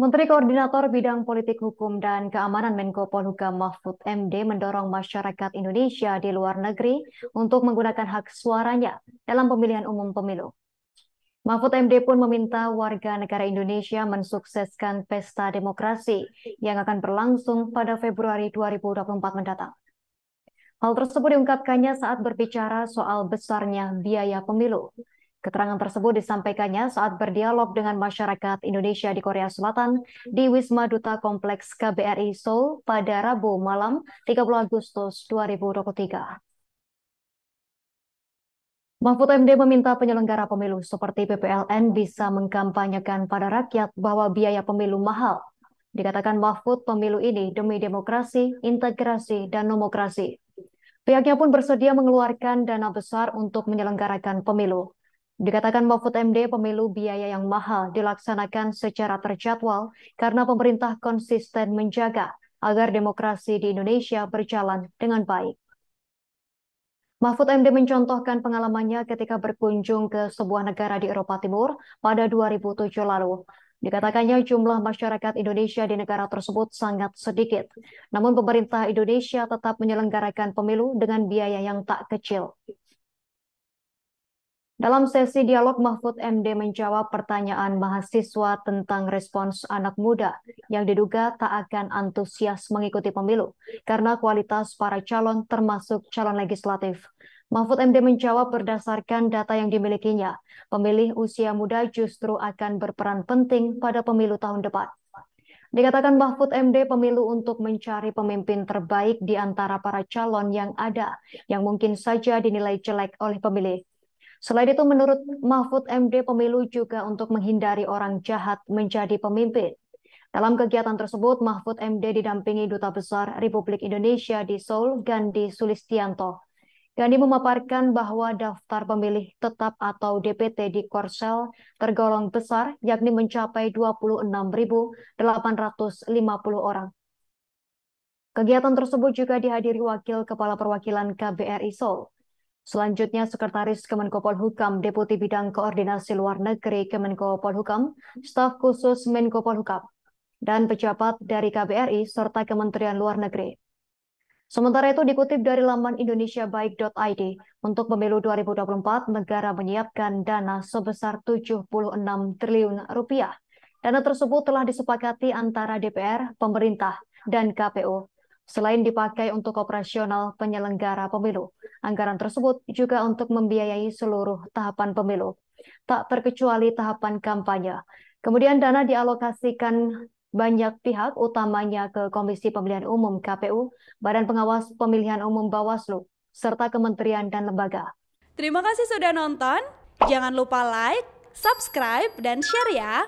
Menteri Koordinator Bidang Politik Hukum dan Keamanan Menko Polhukam Mahfud MD mendorong masyarakat Indonesia di luar negeri untuk menggunakan hak suaranya dalam pemilihan umum pemilu. Mahfud MD pun meminta warga negara Indonesia mensukseskan pesta demokrasi yang akan berlangsung pada Februari 2024 mendatang. Hal tersebut diungkapkannya saat berbicara soal besarnya biaya pemilu. Keterangan tersebut disampaikannya saat berdialog dengan masyarakat Indonesia di Korea Selatan di Wisma Duta Kompleks KBRI Seoul pada Rabu malam 30 Agustus 2023. Mahfud MD meminta penyelenggara pemilu seperti PPLN bisa mengkampanyekan pada rakyat bahwa biaya pemilu mahal. Dikatakan Mahfud, pemilu ini demi demokrasi, integrasi, dan nomokrasi. Pihaknya pun bersedia mengeluarkan dana besar untuk menyelenggarakan pemilu. Dikatakan Mahfud MD, pemilu biaya yang mahal dilaksanakan secara terjadwal karena pemerintah konsisten menjaga agar demokrasi di Indonesia berjalan dengan baik. Mahfud MD mencontohkan pengalamannya ketika berkunjung ke sebuah negara di Eropa Timur pada 2007 lalu. Dikatakannya jumlah masyarakat Indonesia di negara tersebut sangat sedikit. Namun pemerintah Indonesia tetap menyelenggarakan pemilu dengan biaya yang tak kecil. Dalam sesi dialog, Mahfud MD menjawab pertanyaan mahasiswa tentang respons anak muda yang diduga tak akan antusias mengikuti pemilu karena kualitas para calon termasuk calon legislatif. Mahfud MD menjawab berdasarkan data yang dimilikinya, pemilih usia muda justru akan berperan penting pada pemilu tahun depan. Dikatakan Mahfud MD, pemilu untuk mencari pemimpin terbaik di antara para calon yang ada, yang mungkin saja dinilai jelek oleh pemilih. Selain itu, menurut Mahfud MD, pemilu juga untuk menghindari orang jahat menjadi pemimpin. Dalam kegiatan tersebut, Mahfud MD didampingi Duta Besar Republik Indonesia di Seoul, Gandhi Sulistianto. Gandhi memaparkan bahwa daftar pemilih tetap atau DPT di Korsel tergolong besar, yakni mencapai 26.850 orang. Kegiatan tersebut juga dihadiri Wakil Kepala Perwakilan KBRI Seoul. Selanjutnya, Sekretaris Kemenko Polhukam, Deputi Bidang Koordinasi Luar Negeri Kemenko Polhukam, Staf Khusus Menko Polhukam, dan pejabat dari KBRI serta Kementerian Luar Negeri. Sementara itu dikutip dari laman indonesiabaik.id, untuk pemilu 2024 negara menyiapkan dana sebesar 76 triliun rupiah. Dana tersebut telah disepakati antara DPR, pemerintah, dan KPU. Selain dipakai untuk operasional penyelenggara pemilu, anggaran tersebut juga untuk membiayai seluruh tahapan pemilu, tak terkecuali tahapan kampanye. Kemudian dana dialokasikan banyak pihak, utamanya ke Komisi Pemilihan Umum KPU, Badan Pengawas Pemilihan Umum Bawaslu, serta kementerian dan lembaga. Terima kasih sudah nonton. Jangan lupa like, subscribe, dan share ya.